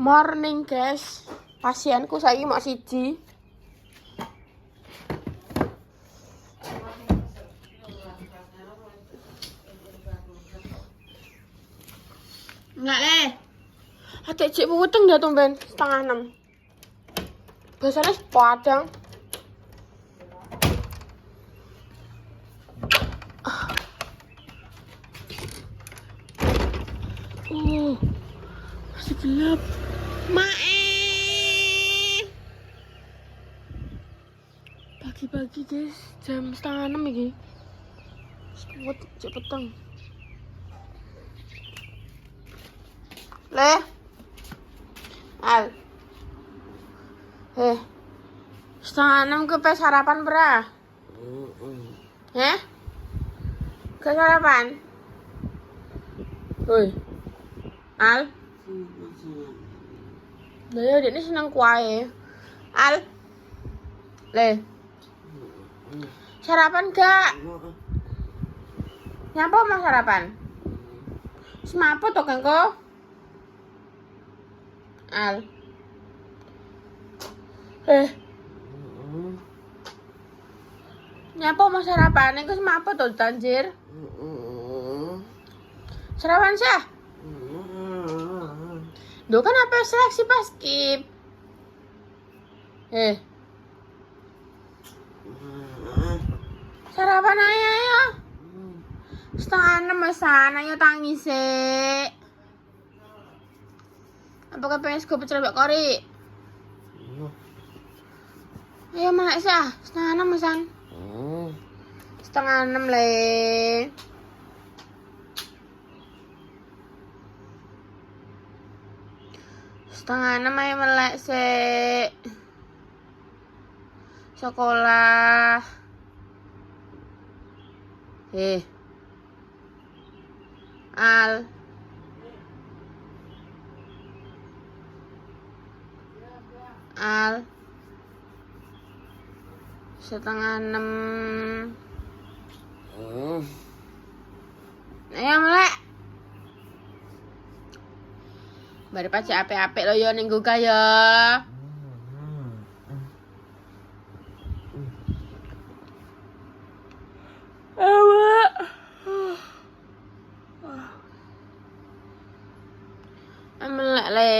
Morning guys, pasienku saiki mau siji. Enggak leh. Adik cik weteng dia tumben 5:30. Biasanya sepadang. Masih gelap. Mae. Pagi-pagi guys, jam 5:30 iki. Wet cek peteng. Leh. Al. 5:30 ke sarapan bra? Ke sarapan? Woi. Al. Lah ya ini seneng kuae. Al. Le. Sarapan gak? Nyapa mau sarapan? Semapo to kengko? Al. Nyapa mau sarapan? Iku semapo to tanjir? Sarapan sah? Duh kan apa seleksi pas skip? Sarapan ayo. 5:30 sana yo tangi sik. Apa kepengen sego pecel mbak kori? Ayo melek sah, 5:30 san. 5:30 le. Setengah 6 ayo melek sik. Sekolah. Al. Al. 5:30. Ayo melek. Bari pacek apik-apik lo yo ning Google ya. Awak. Melek le.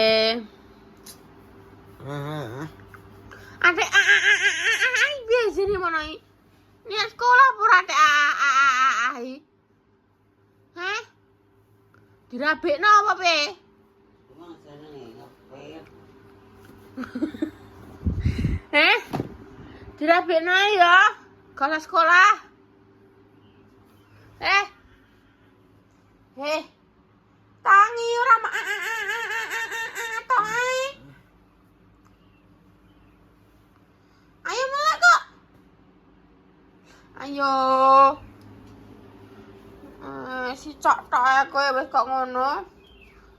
Adek biasa nih mana ini? Niat sekolah pura adek Hah? Dirabekno apa pe? Dirabekno ya. Kalau sekolah. Tangi ora tong ae. Ayo melek kok. Ayo. Si cok tok ae kowe wis kok ngono.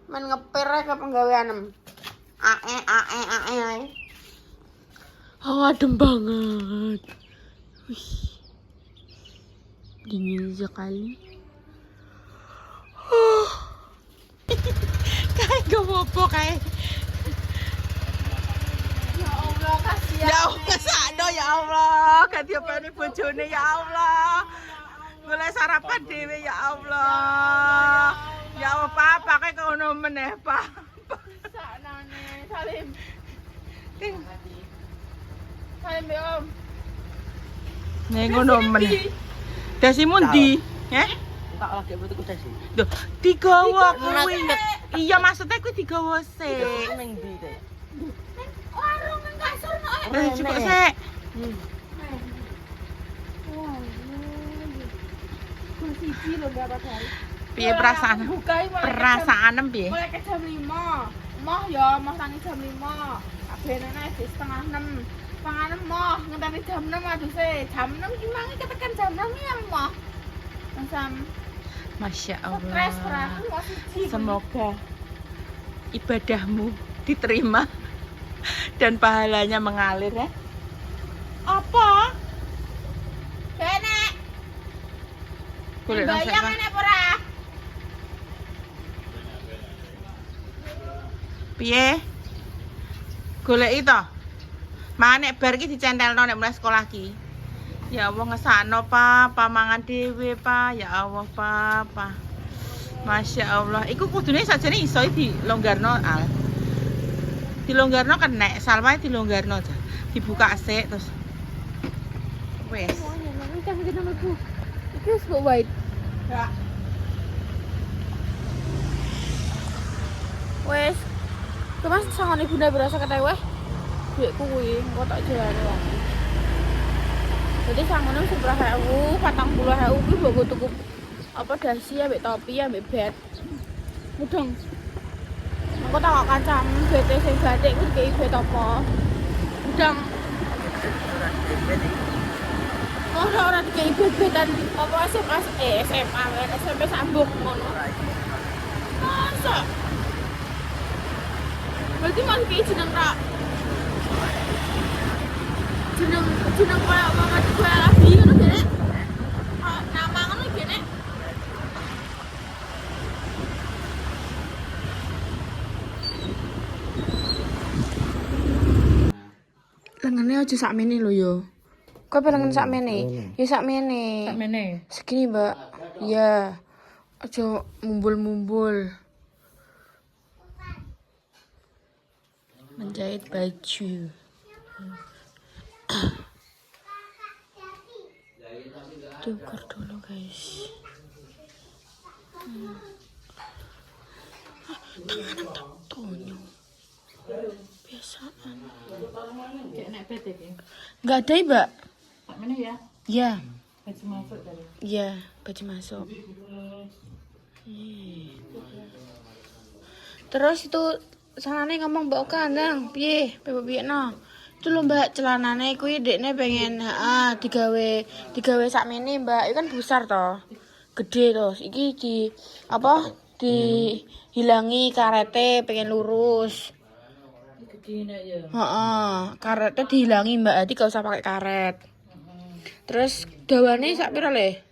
Men ngepir ae ke penggaweanem. Ae. Adem banget. Wih. Dingin sekali. Kayak gopo kayak. Ya Allah, kasihan. Ya Allah, sakno ya Allah. Ganti opene bojone ya Allah. Mulai sarapan dhewe ya Allah. Ya Allah, papa kayak ngono meneh, Pak. Saknane, Salim. Salim be Om. Nek ngono meneh. Dasimu ndi? Tak lagi butuh dasi. Loh, digawa kuwi. Iya, maksudnya kuwi digawa sik. Ning ndi teh? Warung nang kasur kok. Cukup sik. Siji lho berapa kali. Piye perasaan? Perasaanem piye? Mulai ke jam 5. Moh ya, moh tangi jam 5. Abenane wis 5:30. 5:30 moh, ngenteni jam 6 aduse. Jam 6 iki mangi ketekan jam 6 ya moh. Masam. Masya Allah. Semoga ibadahmu diterima dan pahalanya mengalir ya. Apa? Benek. Bayang enek ora? Piye? Goleki to. Mane bar iki dicentelno nek mulai sekolah ki. Ya Allah ngesakno pa mangan dhewe pa. Ya Allah pa. Masya Allah. Iku kudune sajane iso dilonggarno al. Dilonggarno kenek, salwae dilonggarno aja. Dibuka sik terus. Wes. Kan kita mlebu. Iki wis kok wide. Ya. Wes. Kemas sangone bunda berasa ketewe. Duitku kuwi engko tak jalane wong. Jadi sangone 10.000, 40.000 kuwi mbok tuku apa dasi ambek topi ambek bed. Mudeng. Engko tak kok kancam BT sing batik kuwi dikei bet apa. Mudeng. Ora dikei bet-betan apa SMA SMP sambung ngono. Masa? Berarti masih kayak jeneng rak. Jeneng kayak mama gue lagi ngono gini. Nama ngono gini. Lengannya aja sakmene lho yo. Kok pengen sakmene? Ya sakmene. Sakmene. Segini, Mbak. Iya. Aja mumbul-mumbul. Menjahit baju. Diukur dulu guys. Tangan tak tonyo. Biasaan. Kayak nek bete iki. Enggak ada, Mbak. Sakmene ya. Iya. Baju masuk tadi. Iya, baju masuk. Terus itu sanane ngomong Mbak Oka ndang, piye? Piye no? Itu lho Mbak, celanane kuwi dekne pengen digawe sakmene Mbak. Itu kan besar toh. Gede toh. Iki dihilangi karete pengen lurus. Gede ya. Heeh, karetnya dihilangi Mbak. Jadi gak usah pakai karet. Terus dawane sak pira le?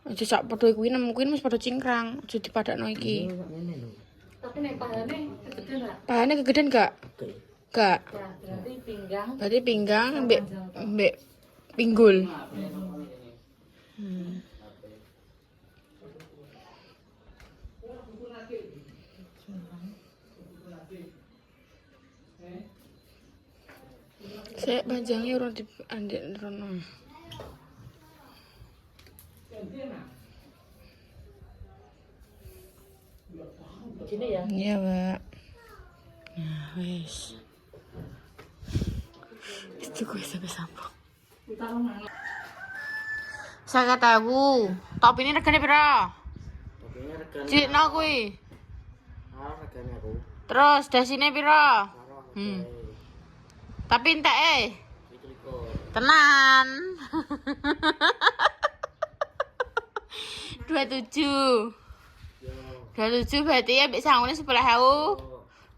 Aja sak padha kuwi nem kuwi wis padha cingkrang, aja dipadakno iki. Tapi nek pahane kegedean enggak? Pahane kegedean gak? Gak. Berarti pinggang. Berarti pinggang mbek pinggul. Saya panjangnya urung di andek rono. Gini ya. Iya, Mbak. Nah, wes. Itu gue sampai sambung. Saya tahu. Top ini regane pira? Topinya regane. Cikno kuwi. Regane aku. Terus dasine pira? Hmm. Tapi enteke 27. tenan. 27. 27 berarti ya mbek sangune 10.000.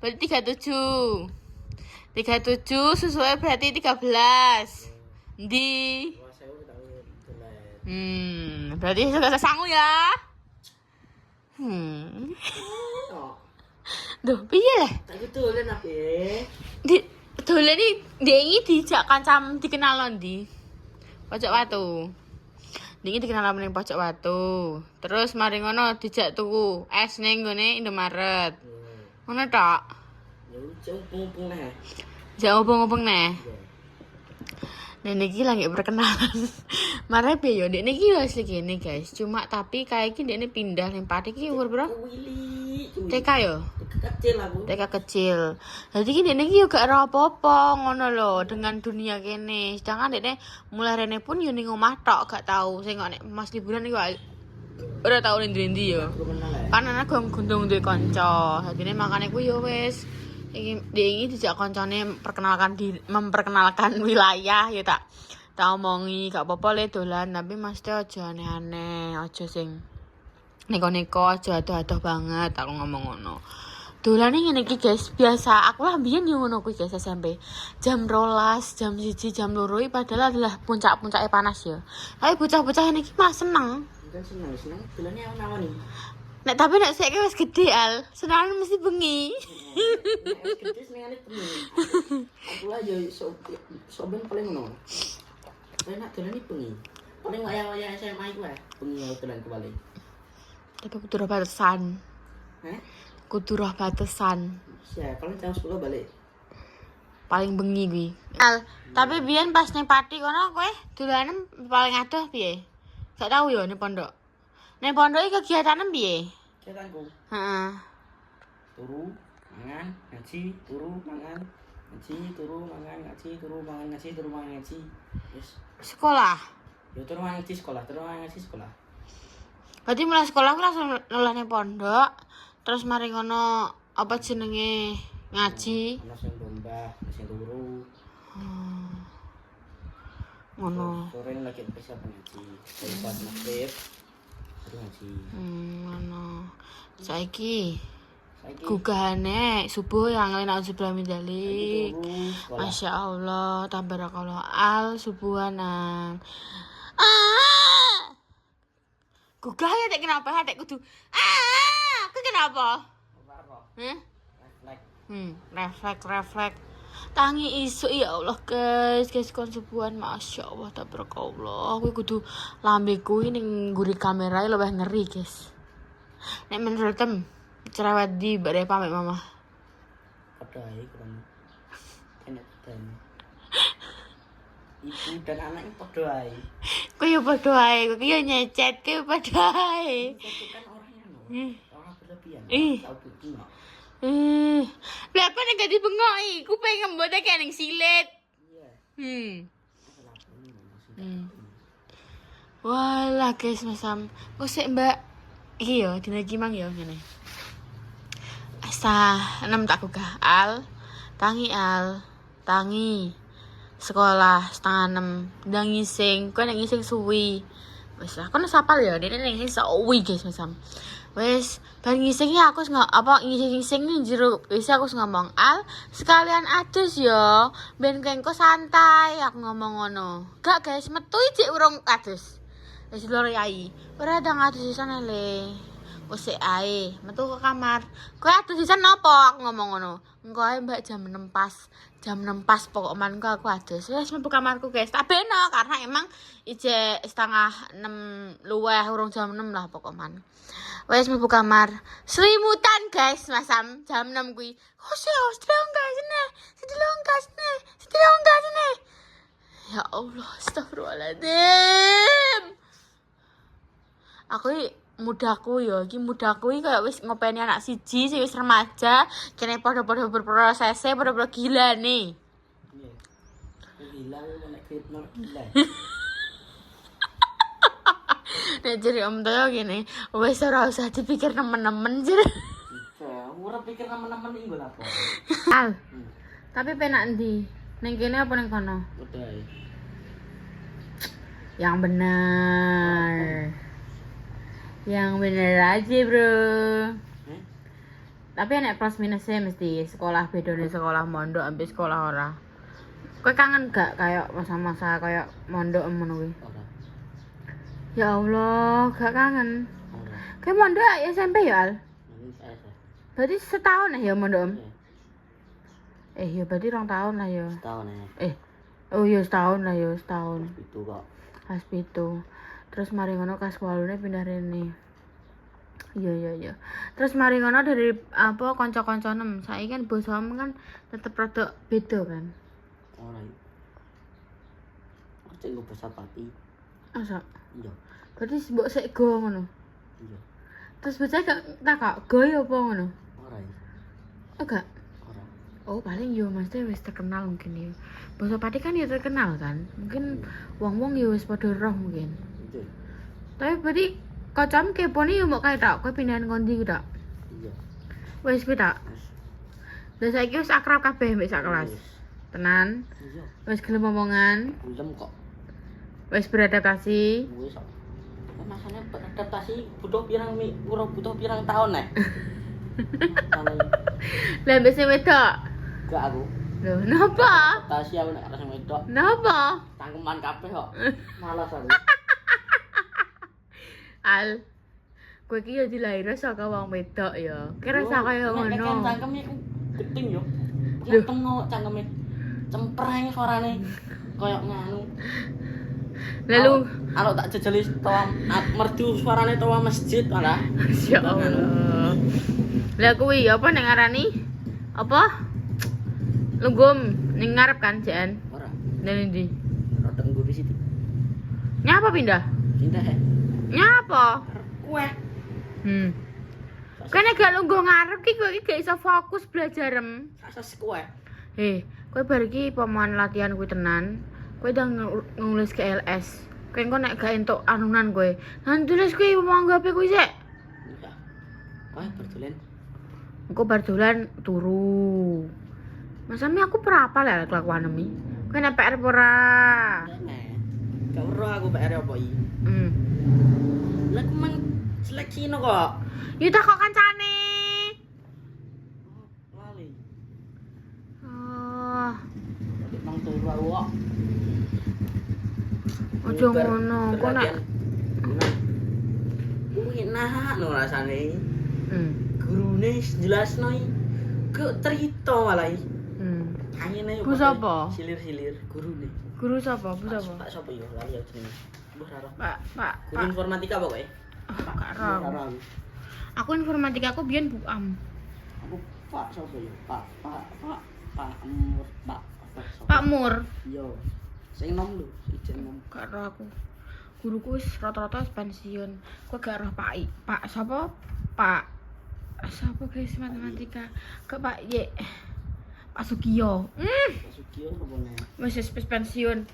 Berarti 37. 37 sesuai berarti 13. Ndi? Berarti sudah sangu ya. Duh, piye lah? Tak dolen ape? Dolen iki dijak kancam dikenal ndi? Pojok Watu. Niki dikenal ning Pojok Watu. Terus mari ngono dijak tuku es ning nggone Indomaret. Ngono tok. Ya opo-opo neh. Jak obong-obong neh. Nah niki lagi perkenalan. Mare piye yo ndek niki wis kene guys. Cuma tapi kayak iki ndekne pindah ning Pati iki umur piro? Wili. TK yo. Kecil aku. TK kecil. Jadi iki ndekne iki yo gak ora apa-apa ngono lho dengan dunia kene. Sedangkan ndekne mulai rene pun yo ning omah tok gak tau sing nek Mas liburan iku ora tau ndi-ndi yo. Kan ana gondong duwe kanca. Dadine makane ku yo wis iki dijak kancane memperkenalkan wilayah ya tak omongi gak apa-apa le dolan tapi mesti aja aneh-aneh, aja sing neko-neko, aja adoh-adoh banget aku ngomong ngono. Dolane ngene iki guys, biasa aku lah mbiyen yo ngono kuwi guys SMP. Jam 12, jam 1, jam 2 padahal adalah puncak-puncake panas ya. Tapi bocah-bocah ini iki malah seneng. Kan seneng dolane awon-awon iki. Nek tapi nek saiki wis gede al, senane mesti bengi. Nek wis gede senengane bengi. Aku lah yo soben paling ngono. Enak dolan iki bengi. Paling wayah-wayah SMA iku ae. Bengi aku dolan kembali. Tapi kudu roh batasan. Heh? Kudu roh batasan. Siap, paling jam 10 balik. Paling bengi kuwi. Al, tapi biyen pas ning Pati kono kowe dolanem paling adoh piye? Gak tau yo ning pondok. Ning pondok iki kegiatanem piye? Kegiatanku Heeh. turu, mangan, ngaji, turu, mangan, ngaji, turu, mangan, ngaji, turu, mangan, ngaji, turu, mangan, ngaji. Wis. Sekolah. Yo turu mangan ngaji sekolah, turu mangan ngaji sekolah. Berarti mulai sekolah aku langsung noleh ning pondok. Terus mari ngono apa jenenge ngaji. Ono sing domba, ono sing turu. Ngono. Sore lagi persiapan ngaji. Persiapan maghrib. Turu ngaji. Ngono. Saiki Saiki gugahane subuh yang lain auzubillahi min dzalik. turu sekolah. Masya Allah, tabarakallah al subuhanan. Gugah ya tek kenapa? Tek kudu. Ku kenapa? Heh? Refleks. Tangi isu ya Allah guys kon subuhan Masya Allah tabarakallah. Aku kudu lambeku ning nguri kamera luwih ngeri guys. Nek menurut tem cerewet di badhe pamit mama. Padha ae kurang. Enak dan ibu dan anak itu padha ae. Kowe yo padha ae, kowe yo nyecet, kowe padha ae. Itu kan orangnya no. Orang berlebihan. Tahu bukti no. Berapa nek gak dibengoki? Ku pengen mbok kayak ning silet. Iya. Walah guys masam. Kok sik Mbak iki yo dina iki mang yo ngene. Asa 6 tak gugah al. Tangi. Sekolah setengah 6 ndang ngising. Kowe nek ngising suwi. Wis lah kono sapal ya dene ning ngising suwi guys masam. Wes, bar ngising ya aku ngising ning jero wis aku ngomong al sekalian adus yo ben kengko santai aku ngomong ngono. Gak guys metu iki urung adus. Wis loro yai. Ora ada ngadus sisan le. Wis ae metu ke kamar. Kowe adus sisan nopo aku ngomong ngono. Engko ae mbak jam 6 pas. Jam 6 pas pokok manku aku adus. Wis mlebu kamarku guys. Tak beno karena emang ije setengah 6 luweh urung jam 6 lah pokok man. Wes mlebu kamar. Selimutan guys, masam jam 6 kuwi. Sedilonggas sini. Ya Allah, astagfirullahaladzim. Aku mudaku iki kayak wis ngopeni anak siji sing wis remaja, kene padha-padha berproses, padha-padha gila nih. Iya. Gila nek kripno gila. Nek jere om Toyo gini, wis ora usah dipikir nemen-nemen jere. Ora pikir nemen-nemen iki nggon apa. Al. Tapi penak ndi? Ning kene apa ning kono? Padha ae. Yang benar. Yang benar aja, Bro. Tapi nek plus minusnya mesti sekolah bedone sekolah mondok ambil sekolah ora. Kowe kangen gak kayak masa-masa kayak mondok ngono kuwi? Ora. Ya Allah, gak kangen. Ora. Kayak mondok SMP ya, Al? Saya. Berarti setahun ya mondok? Ya berarti 2 tahun lah ya. Setahun ya. Oh iya setahun lah ya, setahun. Itu kok. Pas pitu. Terus mari ngono kas walune pindah rene. Iya. Terus mari ngono dari apa kanca-kanca nem. Saiki kan bosom kan tetep rada beda kan. Ora. Aku cek bahasa Pati. Asa. Iya. Berarti mbok sik go ngono. Iya. Terus bocah gak takak go ya apa ngono? Ora. Oh gak. Ora. Oh paling yo mesti wis terkenal mungkin ya. Basa Pati kan ya terkenal kan. Mungkin wong-wong ya wis padha roh mungkin. Iya. Tapi berarti kocam kepone yo mbok kae tak kowe pindahan kondi ku tak. Iya. Wis kuwi tak. Lah saiki wis akrab kabeh mbek sak kelas. Tenan. Iya. Wis gelem omongan, Belum kok. wis beradaptasi. Wis kok. Masanya beradaptasi butuh pirang tahun nek. Lah mbek sing wedok. Gak aku. Lho, napa? Adaptasi aku nek karo wedok. Napa? Cangkeman kabeh kok. Malas aku. Al. Kowe iki ya dilahirno saka wong wedok ya. Kira saka kaya Nek ngono. cangkeme ku geting yo. Loh. Tengok cangkeme. Cempreng suarane. Kayak nganu. Lalu Kalau tak jejeli toa merdu suarane toa masjid malah. ya Allah. Lah kuwi apa nek ngarani? Apa? Lunggum ning ngarep kan jan. Ora. Nang ndi? Rodok ngguri situ. Nyapa pindah? Pindah he. Nyapa? Kue. Kene gak lungguh ngarep ki kowe iki gak iso fokus belajar. Asas kue. Kowe bar iki pemain latihan kuwi tenan. Kowe udah nulis ke LS. Kowe engko nek gak entuk anunan kowe. Nang tulis kuwi manggape kuwi sik. Iya. Koe berdolen. Engko bar dolan turu. Masame aku perapal ya kelakuan mi. Kowe nek PR ora? Gak ora aku PR apa iki. Lah ku mang seleksi no kok. Yo tak kok kancane. Lali. Oh, Mang turu kok. aja ngono. Kok nek kuwi nah no rasane. Gurune jelasno iki. Ke cerita malah iki. Angene Bu sapa? Silir-silir gurune. Guru sapa? Bu sapa? Pak sapa yo lali ya jenenge. Mbah Raro. Pak. Guru informatika apa kowe? Gak ro. Aku informatika aku biyen buam. Aku Pak sapa yo? Pak. Pak Mur. Yo. Sing nom lho, ijen nom. Gak ro aku. Guruku wis rata-rata wis pensiun. Kowe gak roh Pak sapa? Pak sapa guys matematika? Ke Pak Y. Pak Sugiyo. Sugiyo apa nek? Wis pensiun.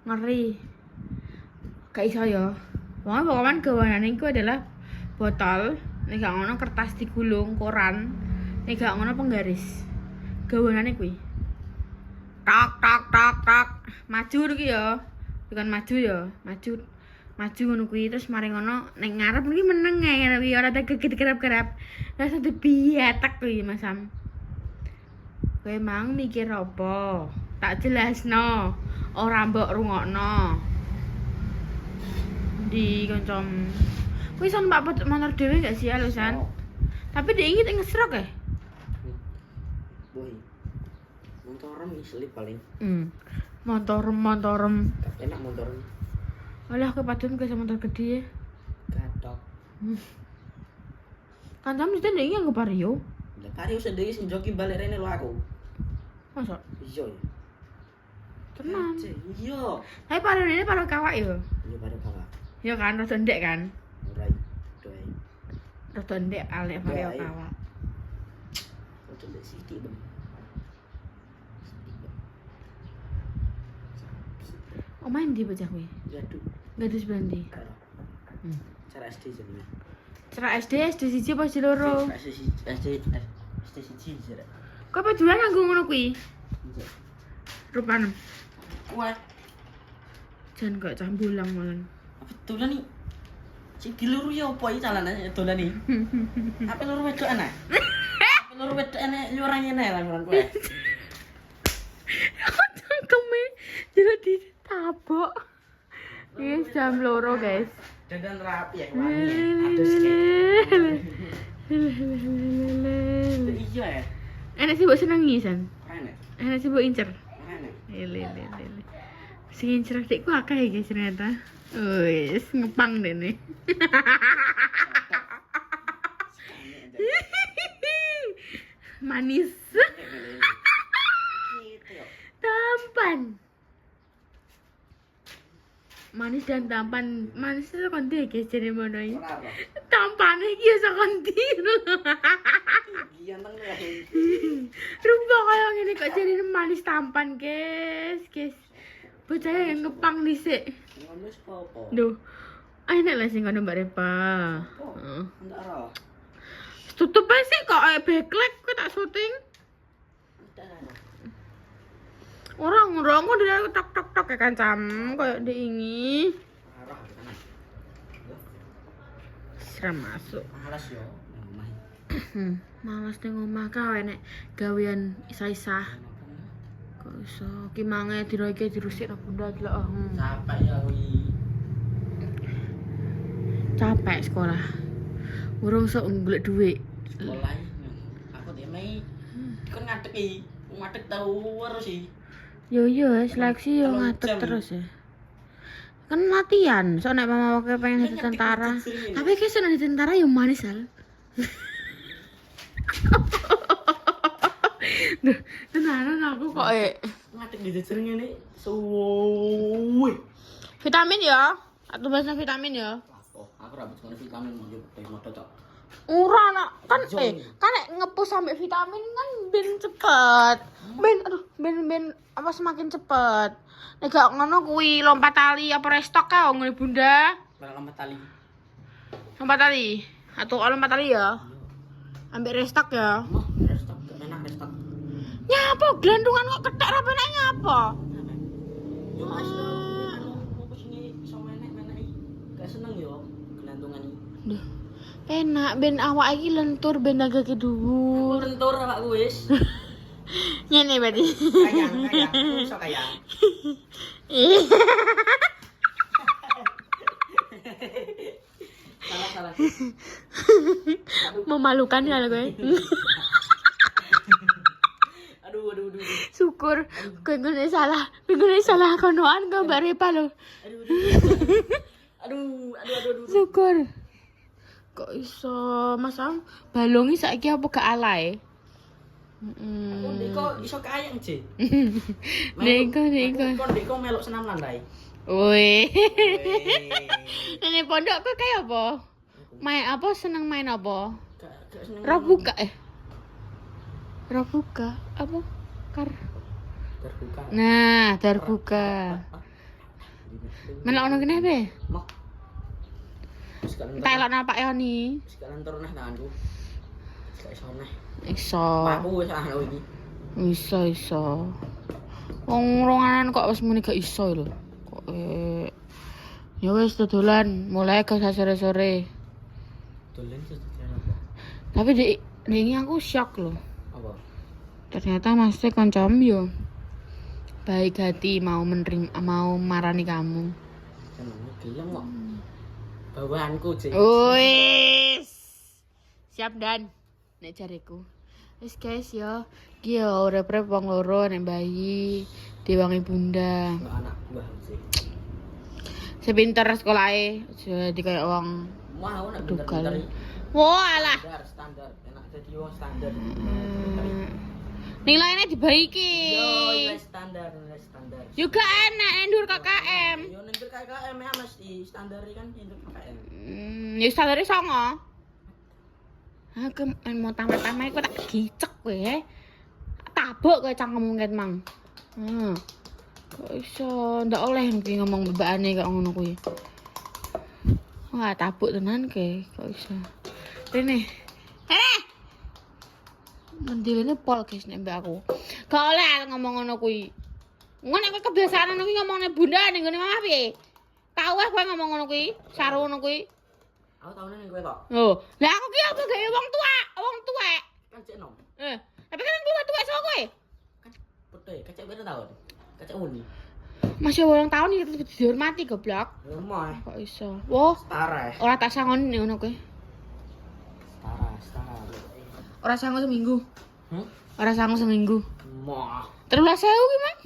Ngeri. Gak iso ya. Wong pokoknya gawanane iku adalah botol, nek gak ngono kertas digulung, koran, nek gak ngono penggaris. Gawanane kuwi. Tak. Maju iki ya. Bukan maju ya, maju ngono kuwi terus mari ngono nek ngarep iki meneng ae ngono kuwi ora tak gerap-gerap. Lah satu biatek kuwi Mas Sam. Kowe mang mikir apa? Tak jelasno. Ora mbok rungokno. Di kancam. Kowe iso numpak motor dhewe gak sih alusan? Tapi dia ingin ngesrok ya? Boy. Motoran selip paling. Motorem. Gak enak motoran. Alah kepadun ke motor gede ya. Gatok. Kancam mesti dia ingin ngepario. Lah Pario sendiri sing joki balik rene lho aku. Masa? Iya. Tenan. Iya. Tapi pario ini pario kawak ya. Iya pada kakak. Ya kan rada ndek kan. Ora doy. Rada ndek alek pario kawak. Udah ndek sithik, Bang. Main di bocah kuwi. Gaduh. Gadis Blandi. Cara SD jenenge. Cara SD siji apa SD loro? SD siji jare. Kok padulan nganggo ngono kuwi? Rupane. Kuat. Jan kok cah bolang malan. Apa dolan nih? Si diluru ya apa iki calane dolan nih? Apa luru wedok ana? Apa luru wedok ana yo ora ngene lah ngono kowe. Cangkeme jadi ditabok. Ini jam loro guys. Dandan rapi ya wangi. Adus kayak. Iya ya. Enak sih buat senengi san. Enak. Enak sih buat incer. Enak. Lele. Sing incer adikku akeh guys ternyata. Wis ngepang deh nih. Manis. Tampan. Manis dan tampan. Manis itu konti guys jadi mono iki. Tampan iki iso konti. Ganteng ya. Rupa kaya ngene kok jadi manis tampan guys. Bocah yang ngepang dhisik. Ngono wis apa? Duh. Enak lah sing ngono Mbak Repa. Heeh. Enggak ora. Tutup ae sih kok backlight kok tak syuting. Orang dari tok ya kancam kayak diingi. Arah kan. Seram masuk. Malas yo. Malas ning omah ka enek gawean isa-isa. Kok iso ki mange dirike dirusik nang bunda iki lho. Capek ya kuwi. Capek sekolah. Urung sok golek duit. Sekolah aku dia mai kan ngadeg tau terus sih. Yo seleksi yo ngadeg terus ya. Kan latihan, so nek mama pengen jadi tentara. Tapi kayak seneng jadi tentara yo manis al. Duh, tenanan aku kok ngadeg di jajar ngene suwe. Vitamin ya. Atau bahasa vitamin ya. Aku rambut sama vitamin mau cocok. Ora nak kan kan nek ngepush sampai vitamin kan ben cepet. Ben apa semakin cepet. Nek gak ngono kuwi lompat tali apa restock ka ngene Bunda. Lompat tali. Lompat tali. Atau lompat tali ya. Ambek restock ya. Restock enak restock. Nyapa gelandungan kok kethek ra penak nyapa? Yo Mas. Opo sing iso menek-menek gak seneng yo gelandungan iki. Duh. Enak ben awak iki lentur ben agak dhuwur. Lentur awakku wis. Ngene berarti. Kayang, iso kayang. Salah. Memalukan ya gue. Aduh. Syukur gue salah konoan gambar Repa lo. Aduh. Syukur. Kok iso Mas Am balongi saiki apa gak alay? Kok iso kayang, Ci? Neko. Kok melok senam landai. Woi. Nenek pondok kok kayak apa? Main apa seneng main apa? Gak seneng. Rabuka apa? Terbuka. Nah, terbuka. Melok ono kene be? Mok. Telok nang Pak Yoni. Sekarang turun nah tanganku. Gak iso neh. Iso. Aku wis ana iki. Iso. Wong ronganan kok wis muni gak iso lho. Kok ya wis dodolan mulai ke sore-sore. Dolen apa? Tapi ini aku shock loh. Apa? Ternyata masih kancam yo. Baik hati mau marani kamu. Seneng gelem kok. Bawaanku, Ci. Wis. Siap dan nek jariku. Wis guys yo. Ki yo urip-urip wong loro nek bayi diwangi bunda. Anak buah, Ci. Sepinter sekolahe jadi kayak wong Mau nek dugal. pinter. Wah alah. Standar. Enak jadi wong standar. Nilainya dibaiki. Yo, nilai standar. Juga enak endur KKM. Yo nendur KKM ya mesti standar kan nendur KKM. Ya standar songo. Aku mau tamat-tamat aku tak gicek kowe. Tabuk kowe cangkemmu ket mang. Kok iso ndak oleh kuwi ngomong bebakane kok ngono kuwi. Wah, tabuk tenan ke kok iso. Rene. Mendilene pol guys nek mbak aku. Gak oleh ngomong ngono kuwi. Ngono nek kebiasaan ngono kuwi ngomongne bunda ning ngene mamah piye? Tau kowe ngomong ngono kuwi, saru ngono kuwi. Aku taune ning kowe kok. Oh, lah aku ki apa gawe wong tuwek. Kan cek nom. Tapi kan tuwek saka kowe. Kan putih, kacek berapa tahun? Kacek uni. Masih 8 tahun iki dihormati goblok. Rumah. Kok iso? Wah, Setara. ora tak sangon ngono kowe. Setara. Ora sangon seminggu. Ora sangon seminggu. Mah. 13.000 ki, Mang.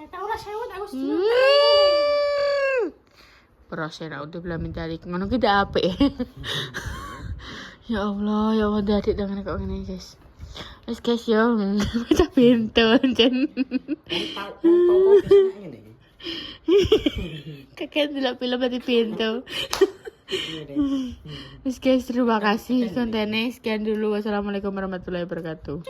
Tahu lah sewa aku sih. Proses udah belum mencari ngono ki dak apik. Ya Allah adik dengan kok ngene, guys. Wis guys yo, baca pintu jen. Tahu ngene. Kakek delok film di pintu. Wis guys, terima kasih kontennya. Sekian dulu. Wassalamualaikum warahmatullahi wabarakatuh.